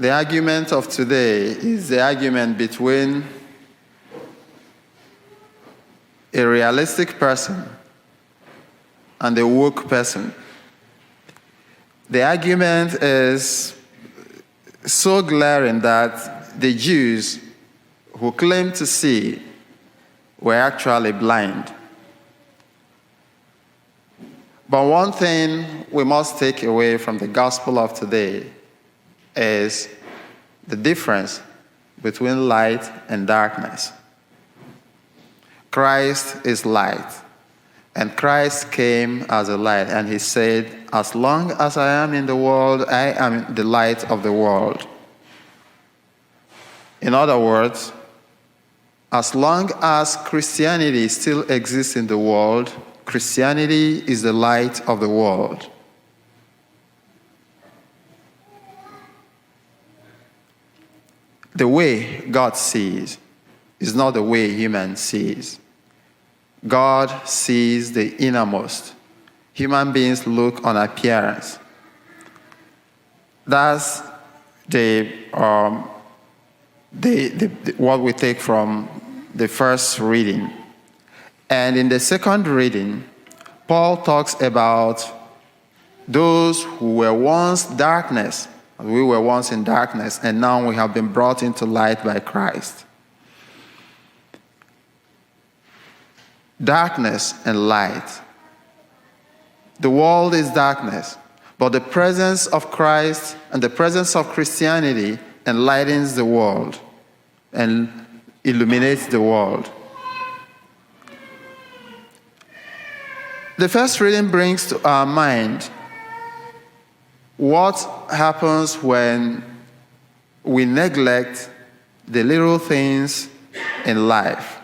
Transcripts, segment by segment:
The argument of today is the argument between a realistic person and a woke person. The argument is so glaring that the Jews who claimed to see were actually blind. But one thing we must take away from the gospel of today is the difference between light and darkness. Christ is light, and Christ came as a light, and he said, "As long as I am in the world, I am the light of the world." In other words, as long as Christianity still exists in the world, Christianity is the light of the world. The way God sees is not the way human sees. God sees the innermost. Human beings look on appearance. That's what we take from the first reading. And in the second reading, Paul talks about those who were once darkness. We were once in darkness, and now we have been brought into light by Christ. Darkness and light. The world is darkness, but the presence of Christ and the presence of Christianity enlightens the world and illuminates the world. The first reading brings to our mind what happens when we neglect the little things in life.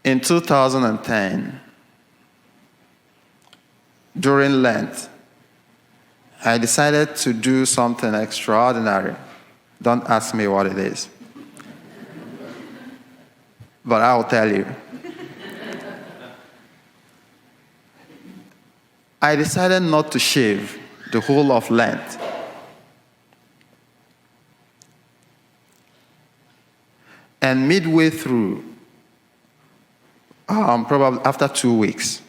In 2010, during Lent, I decided to do something extraordinary. Don't ask me what it is, but I'll tell you. I decided not to shave the whole of Lent. And midway through, probably after 2 weeks,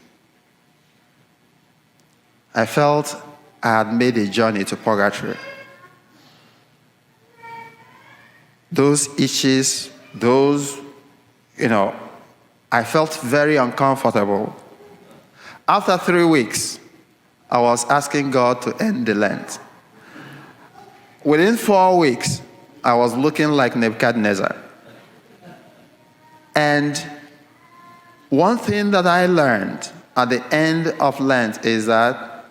I felt I had made a journey to purgatory. Those itches, I felt very uncomfortable. After 3 weeks, I was asking God to end the Lent. Within 4 weeks, I was looking like Nebuchadnezzar. And one thing that I learned at the end of Lent is that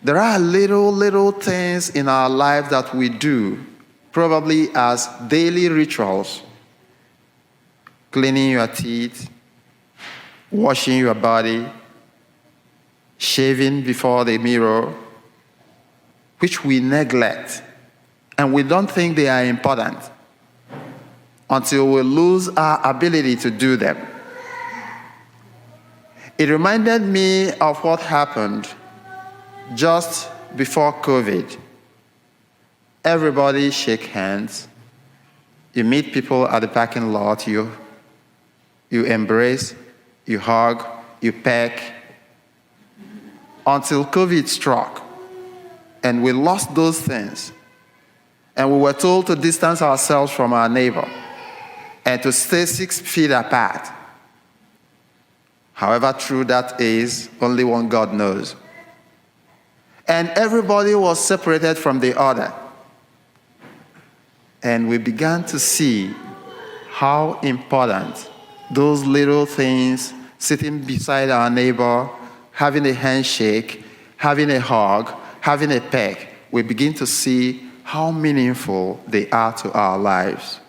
there are little things in our life that we do, probably as daily rituals. Cleaning your teeth, washing your body, shaving before the mirror, which we neglect, and we don't think they are important until we lose our ability to do them. It reminded me of what happened just before COVID. Everybody shake hands. You meet people at the parking lot, you embrace, you hug, you peck, until COVID struck. And we lost those things. And we were told to distance ourselves from our neighbor and to stay 6 feet apart. However true that is, only one God knows. And everybody was separated from the other. And we began to see how important those little things, sitting beside our neighbor, having a handshake, having a hug, having a peck, we begin to see how meaningful they are to our lives.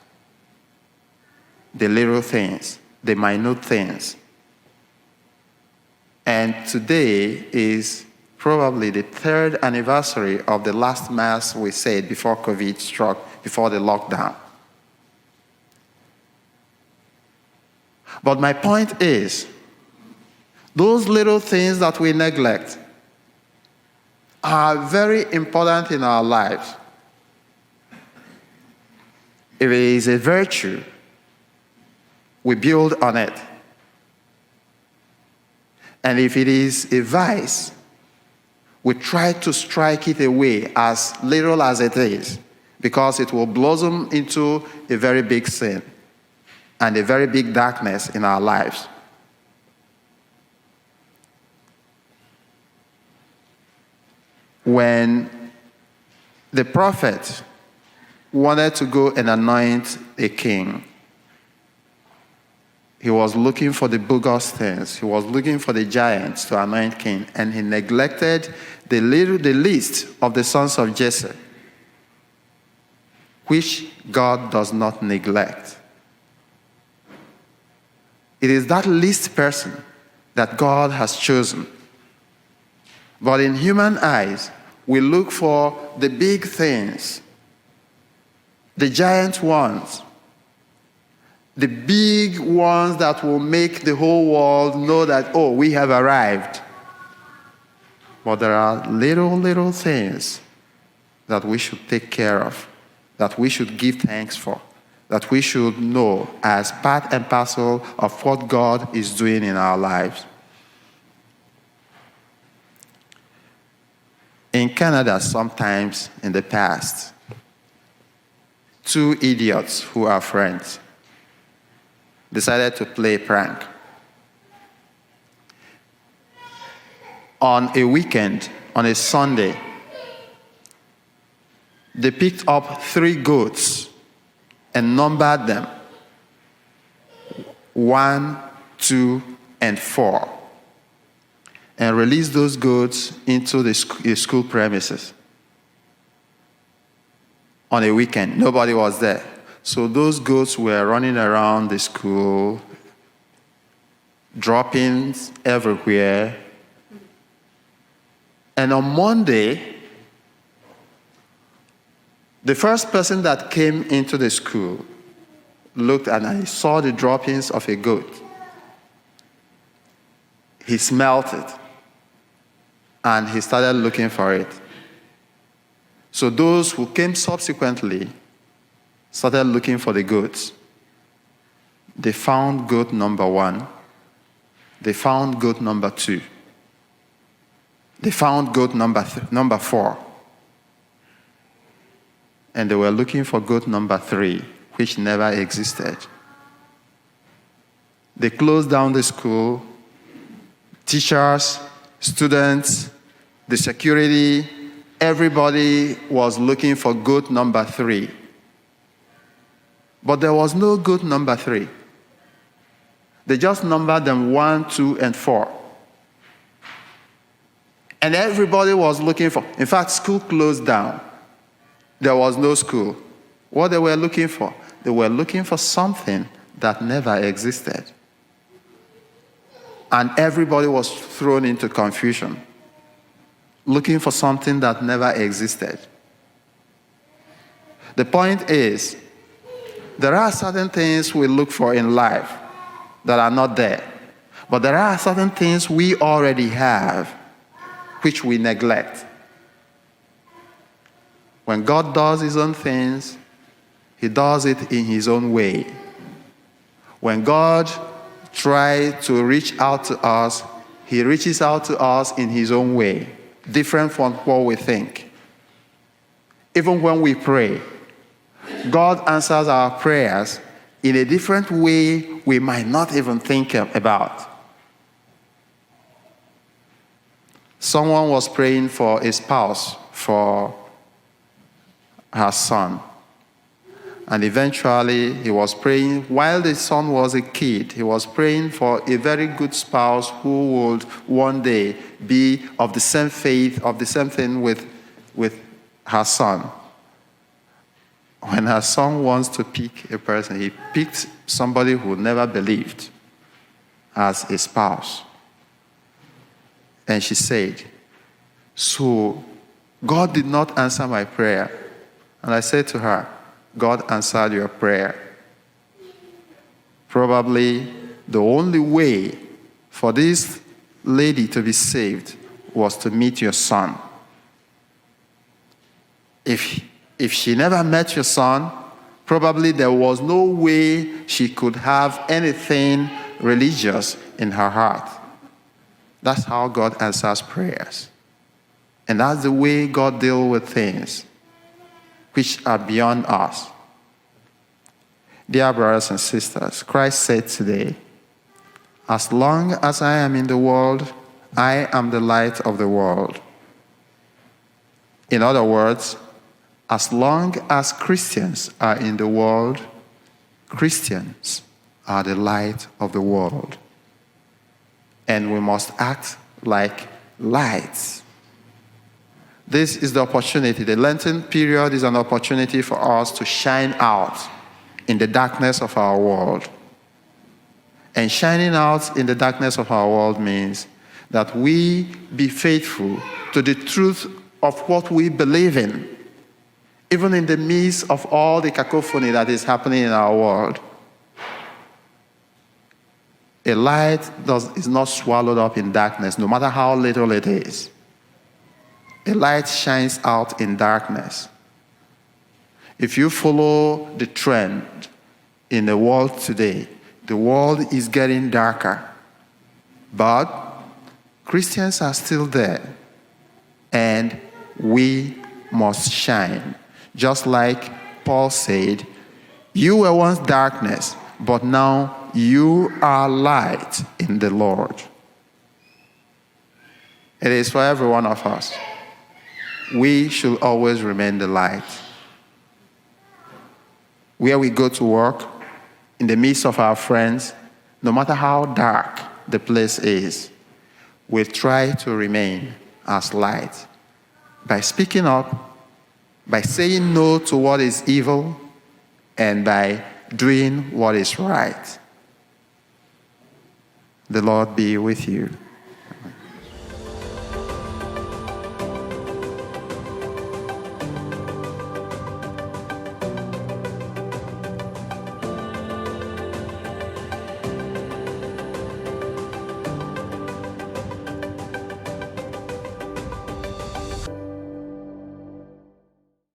The little things, the minute things. And today is probably the 3rd anniversary of the last Mass we said before COVID struck, before the lockdown. But my point is, those little things that we neglect, are very important in our lives. If it is a virtue, we build on it. And if it is a vice, we try to strike it away as little as it is, because it will blossom into a very big sin and a very big darkness in our lives. When the prophet wanted to go and anoint a king, he was looking for the bogus things. He was looking for the giants to anoint king, and he neglected the least of the sons of Jesse, which God does not neglect. It is that least person that God has chosen. But in human eyes, we look for the big things, the giant ones, the big ones that will make the whole world know that, oh, we have arrived. But there are little things that we should take care of, that we should give thanks for, that we should know as part and parcel of what God is doing in our lives. In Canada, sometimes in the past, two idiots who are friends decided to play a prank. On a weekend, on a Sunday, they picked up 3 goats and numbered them 1, 2, and 4, and released those goats into the school premises. On a weekend, nobody was there. So those goats were running around the school, droppings everywhere. And on Monday, the first person that came into the school looked and he saw the droppings of a goat. He smelled it and he started looking for it. So those who came subsequently started looking for the goats. They found goat number 1. They found goat number 2. They found goat number 4. And they were looking for goat number 3, which never existed. They closed down the school. Teachers, students, the security, everybody was looking for goat number 3. But there was no goat number 3. They just numbered them 1, 2, and 4. And everybody was looking for, in fact, school closed down. There was no school. What they were looking for? They were looking for something that never existed. And everybody was thrown into confusion, looking for something that never existed. The point is, there are certain things we look for in life that are not there. But there are certain things we already have which we neglect. When God does his own things, he does it in his own way. When God tries to reach out to us, he reaches out to us in his own way, different from what we think. Even when we pray, God answers our prayers in a different way we might not even think about. Someone was praying for a spouse for her son. And eventually, he was praying, while the son was a kid, he was praying for a very good spouse who would one day be of the same faith, of the same thing with her son. When her son wants to pick a person, he picked somebody who never believed as a spouse. And she said, so God did not answer my prayer. And I said to her, God answered your prayer. Probably the only way for this lady to be saved was to meet your son. If she never met your son, probably there was no way she could have anything religious in her heart. That's how God answers prayers. And that's the way God deals with things which are beyond us. Dear brothers and sisters, Christ said today, as long as I am in the world, I am the light of the world. In other words, as long as Christians are in the world, Christians are the light of the world. And we must act like lights. This is the opportunity. The Lenten period is an opportunity for us to shine out in the darkness of our world. And shining out in the darkness of our world means that we be faithful to the truth of what we believe in, even in the midst of all the cacophony that is happening in our world. A light is not swallowed up in darkness, no matter how little it is. A light shines out in darkness. If you follow the trend in the world today, the world is getting darker. But Christians are still there. And we must shine. Just like Paul said, you were once darkness, but now you are light in the Lord. It is for every one of us. We should always remain the light. Where we go to work, in the midst of our friends, no matter how dark the place is, we try to remain as light by speaking up, by saying no to what is evil, and by doing what is right. The Lord be with you.